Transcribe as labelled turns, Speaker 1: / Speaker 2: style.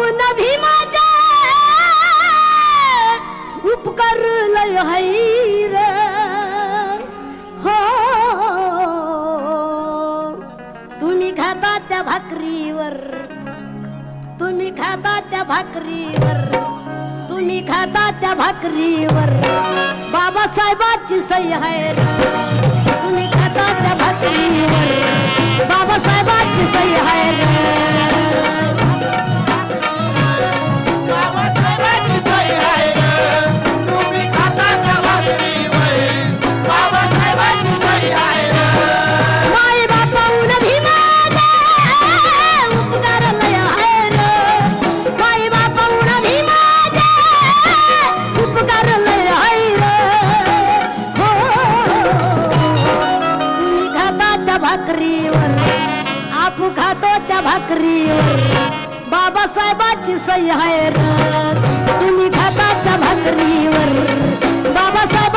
Speaker 1: बापाऊन भीमाचे उपकार लय हैर हो तुम्ही खाता त्या भाकरीवर तुम्ही खाता त्या भाकरीवर तुम्ही खाता त्या भाकरीवर बाबासाहेबांची सही आहे तुम्ही खाता त्या भाकरीवर बाबासाहेबांची सही आहे आपू खातो त्या भाकरीवर बाबासाहेबांची सही आहे तुम्ही खाता त्या भाकरीवर बाबासाहेब